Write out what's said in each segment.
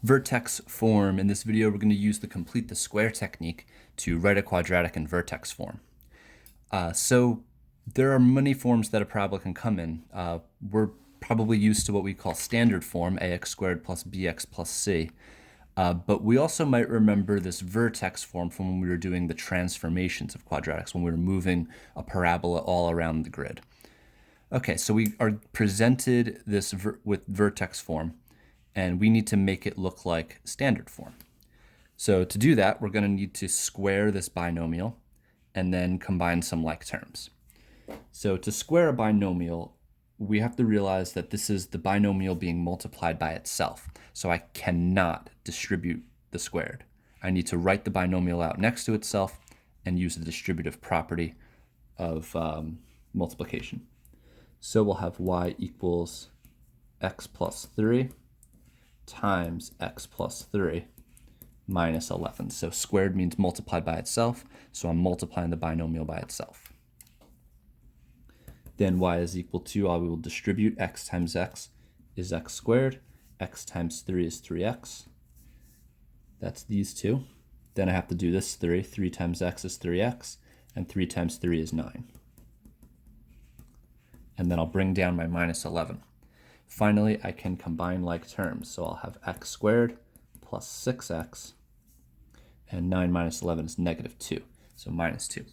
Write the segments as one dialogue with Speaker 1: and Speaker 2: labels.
Speaker 1: Vertex form. In this video, we're going to use the complete the square technique to write a quadratic in vertex form. So there are many forms that a parabola can come in. We're probably used to what we call standard form, ax squared plus bx plus c. But we also might remember this vertex form from when we were doing the transformations of quadratics, when we were moving a parabola all around the grid. Okay, so we are presented this with vertex form, and we need to make it look like standard form. So to do that, we're going to need to square this binomial and then combine some like terms. So to square a binomial, we have to realize that this is the binomial being multiplied by itself. So I cannot distribute the squared. I need to write the binomial out next to itself and use the distributive property of multiplication. So we'll have y equals x plus 3 times x plus 3 minus 11. So squared means multiplied by itself, so I'm multiplying the binomial by itself. Then y is equal to, we will distribute x times x is x squared, x times 3 is 3x. That's these two. Then I have to do this 3. 3 times x is 3x, and 3 times 3 is 9. And then I'll bring down my minus 11. Finally, I can combine like terms. So I'll have x squared plus 6x, and 9 minus 11 is negative 2, so minus 2.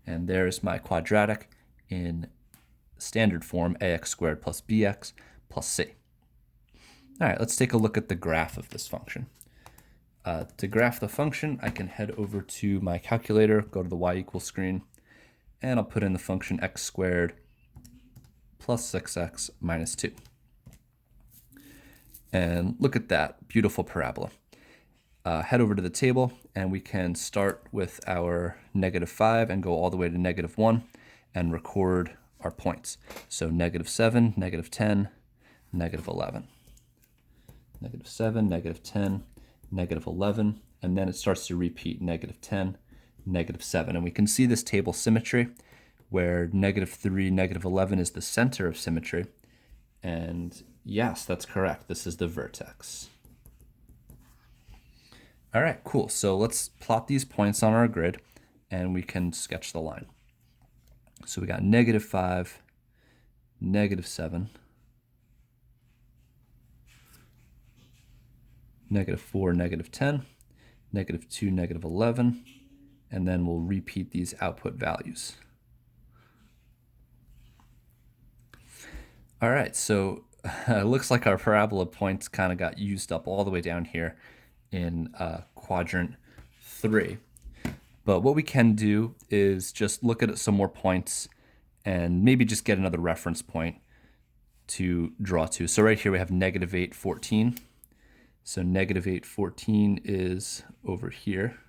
Speaker 1: And there's my quadratic in standard form, ax squared plus bx plus c. All right, let's take a look at the graph of this function. To graph the function, I can head over to my calculator, go to the y equals screen, and I'll put in the function x squared plus 6x minus 2. And look at that beautiful parabola. Head over to the table, and we can start with our -5 and go all the way to -1 and record our points. So -7, -10, -11. -7, -10, -11, and then it starts to repeat -10, -7. And we can see this table symmetry where -3, -11 is the center of symmetry. And yes, that's correct. This is the vertex. All right, cool. So let's plot these points on our grid, and we can sketch the line. So we got -5, -7, -4, -10, -2, -11, and then we'll repeat these output values. All right, so it looks like our parabola points kind of got used up all the way down here in quadrant 3. But what we can do is just look at some more points and maybe just get another reference point to draw to. So right here we have -8, 14. So -8, 14 is over here.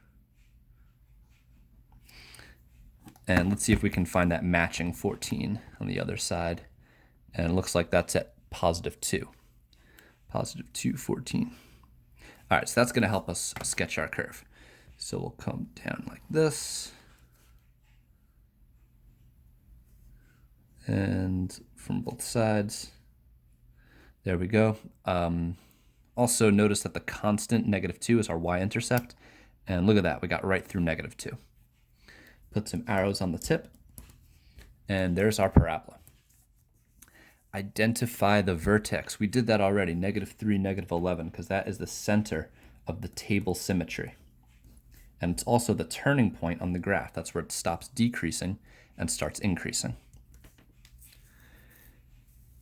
Speaker 1: And let's see if we can find that matching 14 on the other side. And it looks like that's at +2. +2, 14. All right, so that's going to help us sketch our curve. So we'll come down like this. And from both sides. There we go. Also notice that the constant -2 is our y-intercept. And look at that, we got right through -2. Put some arrows on the tip. And there's our parabola. Identify the vertex. We did that already, -3, -11, because that is the center of the table symmetry. And it's also the turning point on the graph. That's where it stops decreasing and starts increasing.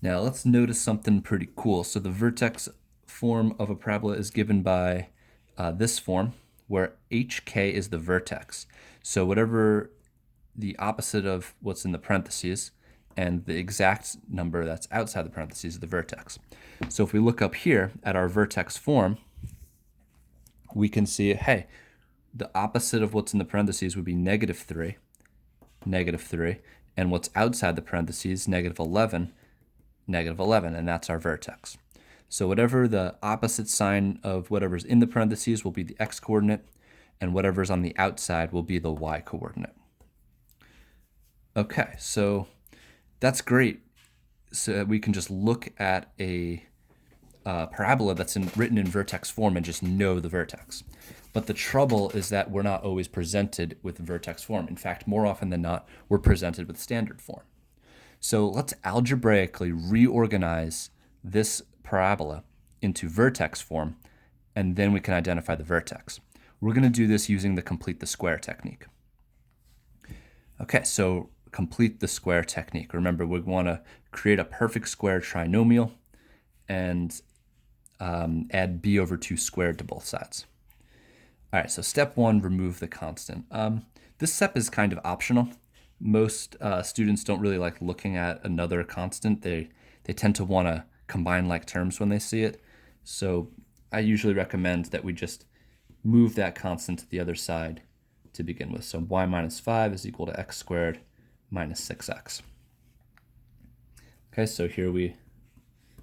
Speaker 1: Now let's notice something pretty cool. So the vertex form of a parabola is given by this form, where hk is the vertex. So whatever the opposite of what's in the parentheses, and the exact number that's outside the parentheses is the vertex. So if we look up here at our vertex form, we can see, hey, the opposite of what's in the parentheses would be -3, -3, and what's outside the parentheses, -11, -11, and that's our vertex. So whatever the opposite sign of whatever's in the parentheses will be the x-coordinate, and whatever's on the outside will be the y-coordinate. Okay, so that's great. So we can just look at a parabola that's written in vertex form and just know the vertex. But the trouble is that we're not always presented with vertex form. In fact, more often than not, we're presented with standard form. So let's algebraically reorganize this parabola into vertex form, and then we can identify the vertex. We're going to do this using the complete the square technique. Okay, so complete the square technique. Remember, we want to create a perfect square trinomial and add b over 2 squared to both sides. All right, so step 1, remove the constant. This step is kind of optional. Most students don't really like looking at another constant. They tend to want to combine like terms when they see it. So I usually recommend that we just move that constant to the other side to begin with. So y minus 5 is equal to x squared minus 6x. Okay, so here we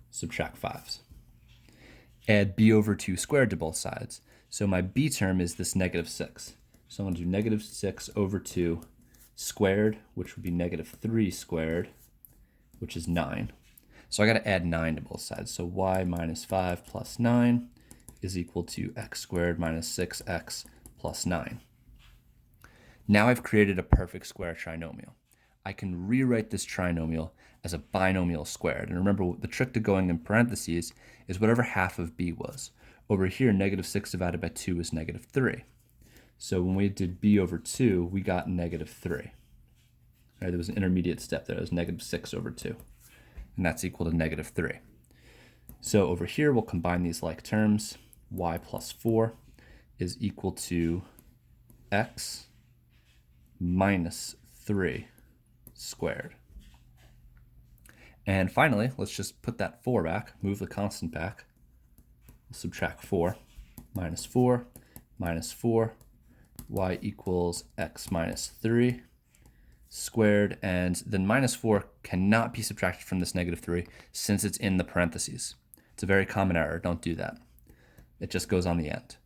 Speaker 1: subtract 5s. Add b over 2 squared to both sides. So my b term is this negative 6. So I'm going to do negative 6 over 2 squared, which would be negative 3 squared, which is 9. So I got to add 9 to both sides. So y minus 5 plus 9 is equal to x squared minus 6x plus 9. Now I've created a perfect square trinomial. I can rewrite this trinomial as a binomial squared. And remember, the trick to going in parentheses is whatever half of b was. Over here, negative 6 divided by 2 is negative 3. So when we did b over 2, we got negative 3. Right, there was an intermediate step there. It was negative 6 over 2. And that's equal to negative 3. So over here, we'll combine these like terms. Y plus 4 is equal to x minus 3 squared. And finally, let's just put that 4 back, move the constant back. We'll subtract 4. Minus 4, minus 4. Y equals x minus 3 squared. And then minus 4 cannot be subtracted from this negative 3 since it's in the parentheses. It's a very common error. Don't do that. It just goes on the end.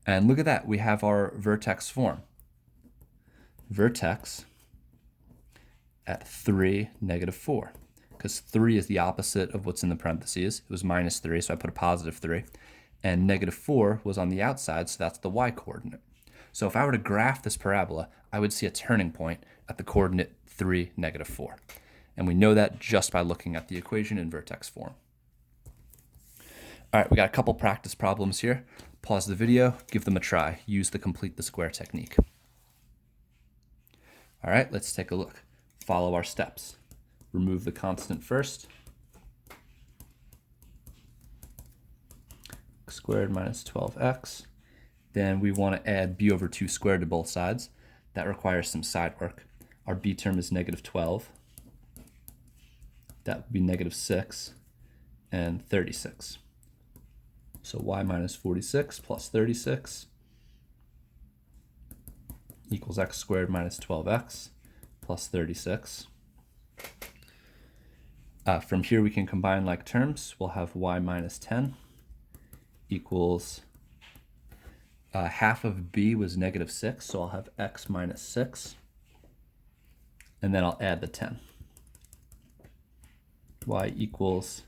Speaker 1: And look at that. We have our vertex form. Vertex at 3, negative 4. Because 3 is the opposite of what's in the parentheses. It was minus 3, so I put a positive 3. And negative 4 was on the outside, so that's the y-coordinate. So if I were to graph this parabola, I would see a turning point at the coordinate 3, negative 4. And we know that just by looking at the equation in vertex form. All right, we got a couple practice problems here. Pause the video, give them a try. Use the complete the square technique. All right, let's take a look. Follow our steps. Remove the constant first. X squared minus 12x. Then we want to add b over 2 squared to both sides. That requires some side work. Our b term is negative 12. That would be negative 6 and 36. So y minus 46 plus 36 equals x squared minus 12x plus 36. From here we can combine like terms. We'll have y minus 10 equals half of b was negative 6, so I'll have x minus 6. And then I'll add the 10. Y equals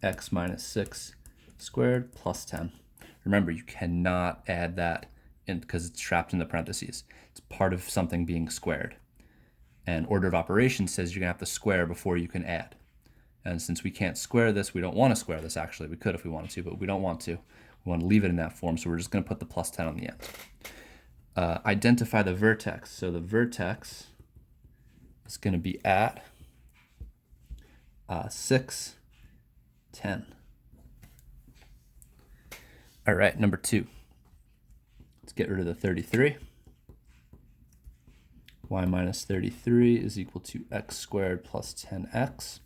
Speaker 1: x minus 6 squared plus 10. Remember, you cannot add that in because it's trapped in the parentheses. It's part of something being squared. And order of operations says you're going to have to square before you can add. And since we can't square this, we don't want to square this actually. We could if we wanted to, but we don't want to. We want to leave it in that form, so we're just going to put the plus 10 on the end. Identify the vertex. So the vertex is going to be at 6, 10. All right, number 2. Let's get rid of the 33. Y minus 33 is equal to x squared plus 10x.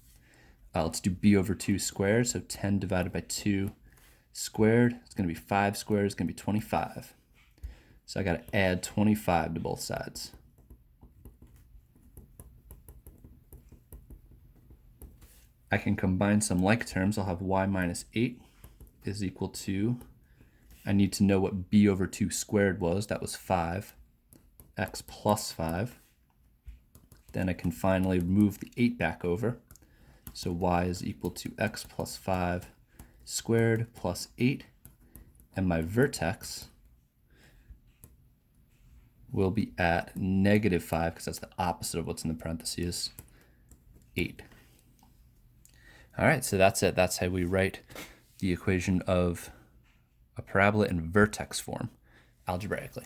Speaker 1: Let's do b over 2 squared, so 10 divided by 2 squared. It's going to be 5 squared. It's going to be 25. So I got to add 25 to both sides. I can combine some like terms. I'll have y minus 8 is equal to, I need to know what b over 2 squared was. That was 5. X plus 5. Then I can finally move the 8 back over. So y is equal to x plus 5 squared plus 8, and my vertex will be at -5, because that's the opposite of what's in the parentheses, 8. All right, so that's it. That's how we write the equation of a parabola in vertex form algebraically.